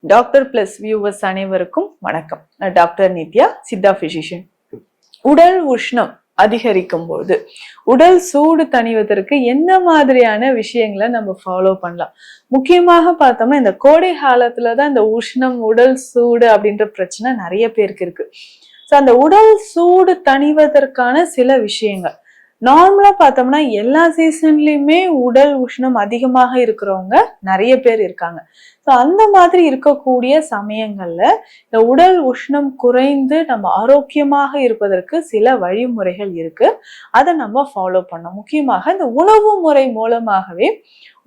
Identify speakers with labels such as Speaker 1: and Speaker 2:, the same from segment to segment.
Speaker 1: Doctor plus viewers அனைவருக்கும் வணக்கம். நான் டாக்டர் நித்யா, சித்தா பிசிஷியன். உடல் உஷ்ணம் அதிகரிக்கும் போது உடல் சூடு தணிவதற்கு என்ன மாதிரியான விஷயங்களை நம்ம ஃபாலோ பண்ணலாம்? முக்கியமாக பார்த்தோம்னா இந்த கோடை காலத்துலதான் இந்த உஷ்ணம், உடல் சூடு அப்படின்ற பிரச்சனை நிறைய பேருக்கு இருக்கு. ஸோ அந்த உடல் சூடு தணிவதற்கான சில விஷயங்கள் நார்மலா பார்த்தோம்னா எல்லா சீசன்லயுமே உடல் உஷ்ணம் அதிகமாக இருக்கிறவங்க நிறைய பேர் இருக்காங்க. ஸோ அந்த மாதிரி இருக்கக்கூடிய சமயங்கள்ல இந்த உடல் உஷ்ணம் குறைந்து நம்ம ஆரோக்கியமாக இருப்பதற்கு சில வழிமுறைகள் இருக்கு. அதை நம்ம ஃபாலோ பண்ணோம். முக்கியமாக இந்த உணவு முறை மூலமாகவே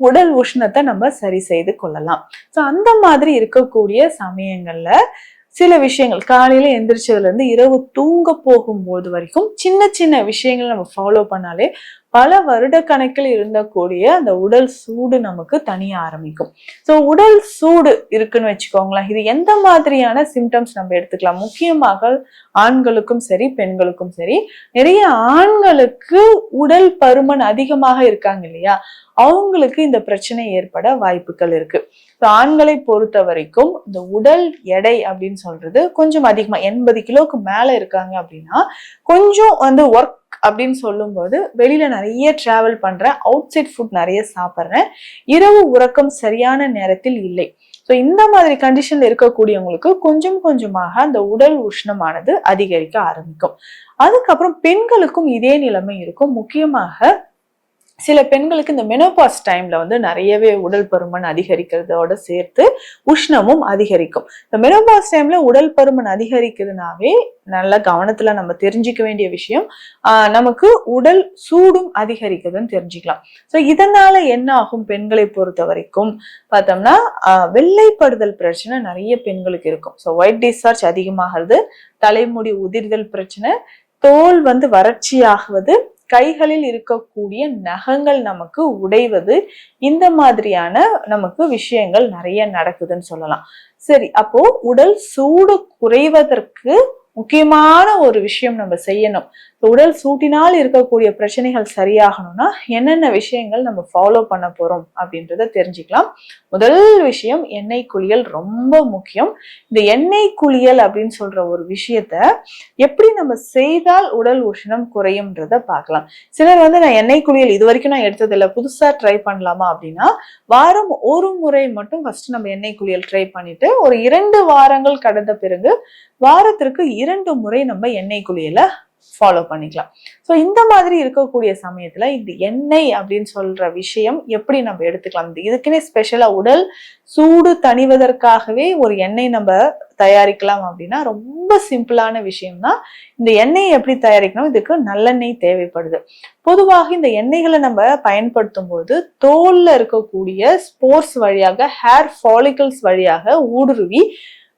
Speaker 1: உடல் உஷ்ணத்தை நம்ம சரி செய்து கொள்ளலாம். ஸோ அந்த மாதிரி இருக்கக்கூடிய சமயங்கள்ல சில விஷயங்கள் காலையில எந்திரிச்சதுல இருந்து இரவு தூங்க போகும்போது வரைக்கும் சின்ன சின்ன விஷயங்கள் நம்ம ஃபாலோ பண்ணாலே பல வருட கணக்கில் இருந்தக்கூடிய அந்த உடல் சூடு நமக்கு தனிய ஆரம்பிக்கும். ஸோ உடல் சூடு இருக்குன்னு வச்சுக்கோங்களேன், இது எந்த மாதிரியான சிம்டம்ஸ் நம்ம எடுத்துக்கலாம்? முக்கியமாக ஆண்களுக்கும் சரி பெண்களுக்கும் சரி, நிறைய ஆண்களுக்கு உடல் பருமன் அதிகமாக இருக்காங்க இல்லையா, அவங்களுக்கு இந்த பிரச்சனை ஏற்பட வாய்ப்புகள் இருக்கு. ஆண்களை பொறுத்த வரைக்கும் இந்த உடல் எடை அப்படின்னு சொல்றது கொஞ்சம் அதிகமா 80 கிலோக்கு மேல இருக்காங்க அப்படின்னா, கொஞ்சம் ஒர்க் அப்படின்னு சொல்லும் போது வெளியில நிறைய டிராவல் பண்றேன், அவுட் சைட் ஃபுட் நிறைய சாப்பிட்றேன், இரவு உறக்கம் சரியான நேரத்தில் இல்லை. ஸோ இந்த மாதிரி கண்டிஷன்ல இருக்கக்கூடியவங்களுக்கு கொஞ்சம் கொஞ்சமாக அந்த உடல் உஷ்ணமானது அதிகரிக்க ஆரம்பிக்கும். அதுக்கப்புறம் பெண்களுக்கும் இதே நிலைமை இருக்கும். முக்கியமாக சில பெண்களுக்கு இந்த மெனோபாஸ் டைம்ல நிறையவே உடல் பருமன் அதிகரிக்கிறதோட சேர்த்து உஷ்ணமும் அதிகரிக்கும். இந்த மெனோபாஸ் டைம்ல உடல் பருமன் அதிகரிக்கிறதுனாவே நல்ல கவனத்துல நம்ம தெரிஞ்சுக்க வேண்டிய விஷயம், நமக்கு உடல் சூடும் அதிகரிக்குதுன்னு தெரிஞ்சுக்கலாம். ஸோ இதனால என்ன ஆகும்? பெண்களை பொறுத்த வரைக்கும் பார்த்தோம்னா வெள்ளைப்படுதல் பிரச்சனை நிறைய பெண்களுக்கு இருக்கும். ஸோ ஒயிட் டிஸ்சார்ஜ் அதிகமாகிறது, தலைமுடி உதிர்தல் பிரச்சனை, தோல் வறட்சியாகுவது, கைகளில் இருக்கக்கூடிய நகங்கள் நமக்கு உடைவது, இந்த மாதிரியான நமக்கு விஷயங்கள் நிறைய நடக்குதுன்னு சொல்லலாம். சரி, அப்போ உடல் சூடு குறைவதற்கு முக்கியமான ஒரு விஷயம் நம்ம செய்யணும். உடல் சூட்டினால் இருக்கக்கூடிய பிரச்சனைகள் சரியாகணும்னா என்னென்ன விஷயங்கள் நம்ம ஃபாலோ பண்ண போறோம் அப்படின்றத தெரிஞ்சுக்கலாம். முதல் விஷயம், எண்ணெய் குளியல் ரொம்ப முக்கியம். இந்த எண்ணெய் குளியல் அப்படின்னு சொல்ற ஒரு விஷயத்த எப்படி நம்ம செய்தால் உடல் உஷ்ணம் குறையும்ன்றத பார்க்கலாம். சிலர் நான் எண்ணெய் குளியல் இது வரைக்கும் நான் எடுத்ததில்லை, புதுசா ட்ரை பண்ணலாமா அப்படின்னா, வாரம் ஒரு முறை மட்டும் ஃபர்ஸ்ட் நம்ம எண்ணெய் குளியல் ட்ரை பண்ணிட்டு ஒரு 2 வாரங்கள் கடந்த பிறகு வாரத்திற்கு 2 முறை நம்ம எண்ணெய் குளியலை ஃபாலோ பண்ணிக்கலாம். ஸோ இந்த மாதிரி இருக்கக்கூடிய சமயத்துல இந்த எண்ணெய் அப்படின்னு சொல்ற விஷயம் எப்படி நம்ம எடுத்துக்கலாம்? இதுக்குன்னே ஸ்பெஷலா உடல் சூடு தணிவதற்காகவே ஒரு எண்ணெய் நம்ம தயாரிக்கலாம் அப்படின்னா ரொம்ப சிம்பிளான விஷயம் தான். இந்த எண்ணெயை எப்படி தயாரிக்கணும்? இதுக்கு நல்லெண்ணெய் தேவைப்படுது. பொதுவாக இந்த எண்ணெய்களை நம்ம பயன்படுத்தும் போது தோல்ல இருக்கக்கூடிய ஸ்போர்ஸ் வழியாக, ஹேர் ஃபாலிகல்ஸ் வழியாக ஊடுருவி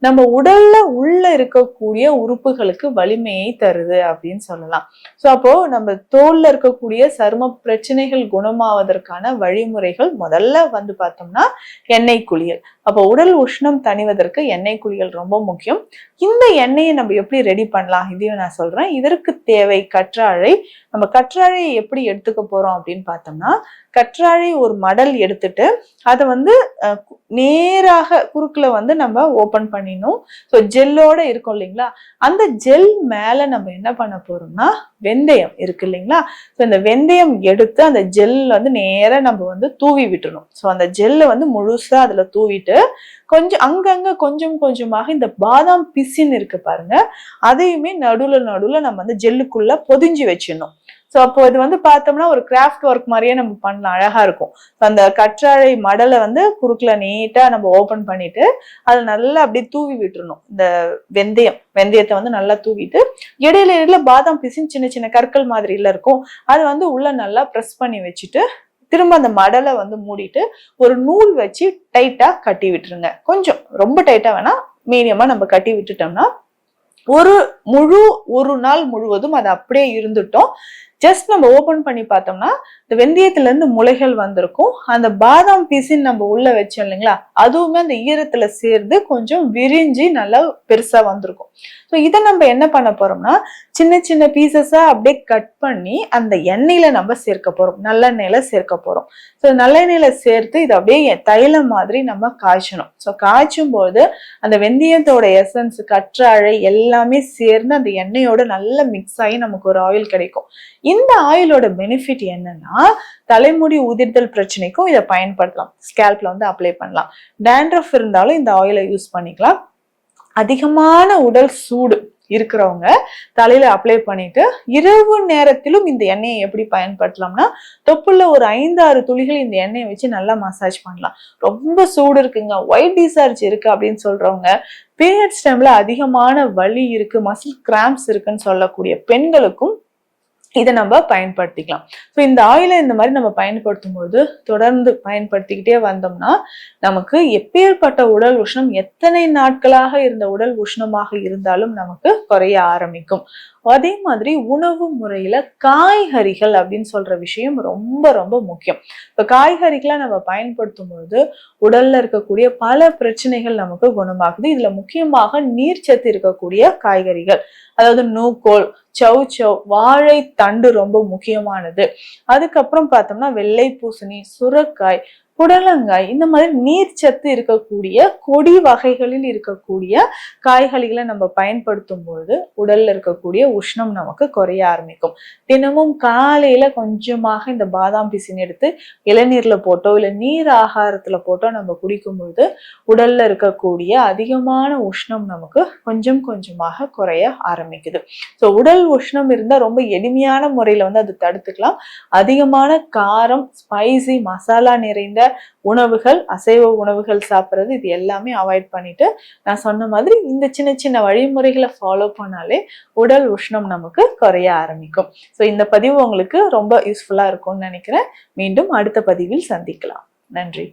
Speaker 1: நம்ம உடல்ல உள்ள இருக்கக்கூடிய உறுப்புகளுக்கு வலிமையை தருது அப்படின்னு சொல்லலாம். ஸோ அப்போ நம்ம தோல்ல இருக்கக்கூடிய சரும பிரச்சனைகள் குணமாவதற்கான வழிமுறைகள் முதல்ல பார்த்தோம்னா எண்ணெய் குளியல். அப்போ உடல் உஷ்ணம் தணிவதற்கு எண்ணெய் குளியல் ரொம்ப முக்கியம். இந்த எண்ணெயை நம்ம எப்படி ரெடி பண்ணலாம் இதையும் நான் சொல்றேன். இதற்கு தேவை கற்றாழை. நம்ம கற்றாழையை எப்படி எடுத்துக்க போறோம் அப்படின்னு பார்த்தோம்னா, கற்றாழை ஒரு மடல் எடுத்துட்டு அதை நேராக குறுக்குல நம்ம ஓபன் பண்ணிடணும். ஸோ ஜெல்லோட இருக்கும் இல்லைங்களா, அந்த ஜெல் மேல நம்ம என்ன பண்ண போறோம்னா வெந்தயம் இருக்கு இல்லைங்களா, ஸோ இந்த வெந்தயம் எடுத்து அந்த ஜெல் நேரா நம்ம தூவி விட்டுணும். ஸோ அந்த ஜெல்லை முழுசா அதுல தூவிட்டு கொஞ்சம் அங்கங்க கொஞ்சம் கொஞ்சமாக இந்த பாதாம் பிசின் இருக்கு பாருங்க, அதையுமே நடுவுல நம்ம ஜெல்லுக்குள்ள பொதிஞ்சு வச்சிடணும். ஸோ அப்போ இது பார்த்தோம்னா ஒரு கிராஃப்ட் ஒர்க் மாதிரியே நம்ம பண்ணலாம், அழகா இருக்கும். அந்த கற்றாழை மடலை குறுக்குல நீட்டா நம்ம ஓபன் பண்ணிட்டு அதை நல்லா அப்படியே தூவி விட்டுறணும். இந்த வெந்தயத்தை நல்லா தூவிட்டு இடையில பாதாம் பிசின் சின்ன சின்ன கற்கள் மாதிரில இருக்கும், அது உள்ள நல்லா ப்ரெஸ் பண்ணி வச்சுட்டு திரும்ப அந்த மடலை மூடிட்டு ஒரு நூல் வச்சு டைட்டா கட்டி விட்டுருங்க. கொஞ்சம் ரொம்ப டைட்டா வேணா, மீடியமா நம்ம கட்டி விட்டுட்டோம்னா ஒரு நாள் முழுவதும் அது அப்படியே இருந்துட்டோம். ஜஸ்ட் நம்ம ஓபன் பண்ணி பார்த்தோம்னா இந்த வெந்தயத்துல இருந்து முளைகள் வந்திருக்கும். அந்த பாதாம் பீசின் நம்ம உள்ள வச்சோம் இல்லைங்களா, அதுவுமே அந்த ஈரத்துல சேர்ந்து கொஞ்சம் விரிஞ்சு நல்லா பெருசா வந்திருக்கும். ஸோ இதை நம்ம என்ன பண்ண போறோம்னா சின்ன சின்ன பீசஸா அப்படியே கட் பண்ணி அந்த எண்ணெயில நம்ம சேர்க்க போறோம், நல்லெண்ணெயில சேர்க்க போறோம். ஸோ நல்லெண்ணெயில சேர்த்து இது அப்படியே தைலம் மாதிரி நம்ம காய்ச்சணும். ஸோ காய்ச்சும் போது அந்த வெந்தயத்தோட எசன்ஸ், கற்றாழை எல்லாமே சேர்ந்து அந்த எண்ணெயோட நல்லா மிக்ஸ் ஆகி நமக்கு ஒரு ஆயில் கிடைக்கும். இந்த ஆயிலோட பெனிஃபிட் என்னன்னா தலைமுடி உதிர்தல் பிரச்சனைக்கும் இதை பயன்படுத்தலாம். ஸ்கேல்ப்ல வந்து அப்ளை பண்ணலாம். டேண்ட்ரஃப் இருந்தாலும் இந்த ஆயிலை யூஸ் பண்ணிக்கலாம். அதிகமான உடல் சூடு இருக்கிறவங்க தலையில அப்ளை பண்ணிட்டு இரவு நேரத்திலும் இந்த எண்ணெயை எப்படி பயன்படுத்தலாம்னா தொப்புள்ள ஒரு 5-6 துளிகள் இந்த எண்ணெயை வச்சு நல்லா மசாஜ் பண்ணலாம். ரொம்ப சூடு இருக்குங்க, ஒயிட் டிஸ்சார்ஜ் இருக்கு அப்படின்னு சொல்றவங்க, பீரியட்ஸ் டைம்ல அதிகமான வலி இருக்கு, மசில் கிராம்ப்ஸ் இருக்குன்னு சொல்லக்கூடிய பெண்களுக்கும் இதை நம்ம பயன்படுத்திக்கலாம். ஸோ இந்த ஆயிலை இந்த மாதிரி நம்ம பயன்படுத்தும் போது தொடர்ந்து பயன்படுத்திக்கிட்டே வந்தோம்னா நமக்கு எப்பேற்பட்ட உடல் உஷ்ணம், எத்தனை நாட்களாக இருந்த உடல் உஷ்ணமாக இருந்தாலும் நமக்கு குறைய ஆரம்பிக்கும். அதே மாதிரி உணவு முறையில காய்கறிகள் அப்படின்னு சொல்ற விஷயம் ரொம்ப ரொம்ப முக்கியம். இப்ப காய்கறிகளை நம்ம பயன்படுத்தும் பொழுது உடல்ல இருக்கக்கூடிய பல பிரச்சனைகள் நமக்கு குணமாகுது. இதுல முக்கியமாக நீர்ச்சத்து இருக்கக்கூடிய காய்கறிகள், அதாவது நூக்கோல், சௌ, வாழை தண்டு ரொம்ப முக்கியமானது. அதுக்கப்புறம் பார்த்தோம்னா வெள்ளை பூசணி, சுரக்காய், புடலங்காய், இந்த மாதிரி நீர்ச்சத்து இருக்கக்கூடிய கொடி வகைகளில் இருக்கக்கூடிய காய்கறிகளை நம்ம பயன்படுத்தும் பொழுது உடல்ல இருக்கக்கூடிய உஷ்ணம் நமக்கு குறைய ஆரம்பிக்கும். தினமும் காலையில கொஞ்சமாக இந்த பாதாம் பிசின் எடுத்து இளநீர்ல போட்டோ இல்ல நீர் ஆகாரத்துல போட்டோ நம்ம குடிக்கும் பொழுது உடல்ல இருக்கக்கூடிய அதிகமான உஷ்ணம் நமக்கு கொஞ்சம் கொஞ்சமாக குறைய ஆரம்பிக்குது. ஸோ உடல் உஷ்ணம் இருந்தா ரொம்ப எளிமையான முறையில வந்து அது தடுத்துக்கலாம். அதிகமான காரம், ஸ்பைசி, மசாலா நிறைந்த உணவுகள், அசைவ உணவுகள் சாப்பிட்றது, இது எல்லாமே அவாய்ட் பண்ணிட்டு நான் சொன்ன மாதிரி இந்த சின்ன சின்ன வழிமுறைகளை ஃபாலோ பண்ணாலே உடல் உஷ்ணம் நமக்கு குறைய ஆரம்பிக்கும். ஸோ இந்த பதிவு உங்களுக்கு ரொம்ப யூஸ்ஃபுல்லா இருக்கும்னு நினைக்கிறேன். மீண்டும் அடுத்த பதிவில் சந்திக்கலாம். நன்றி.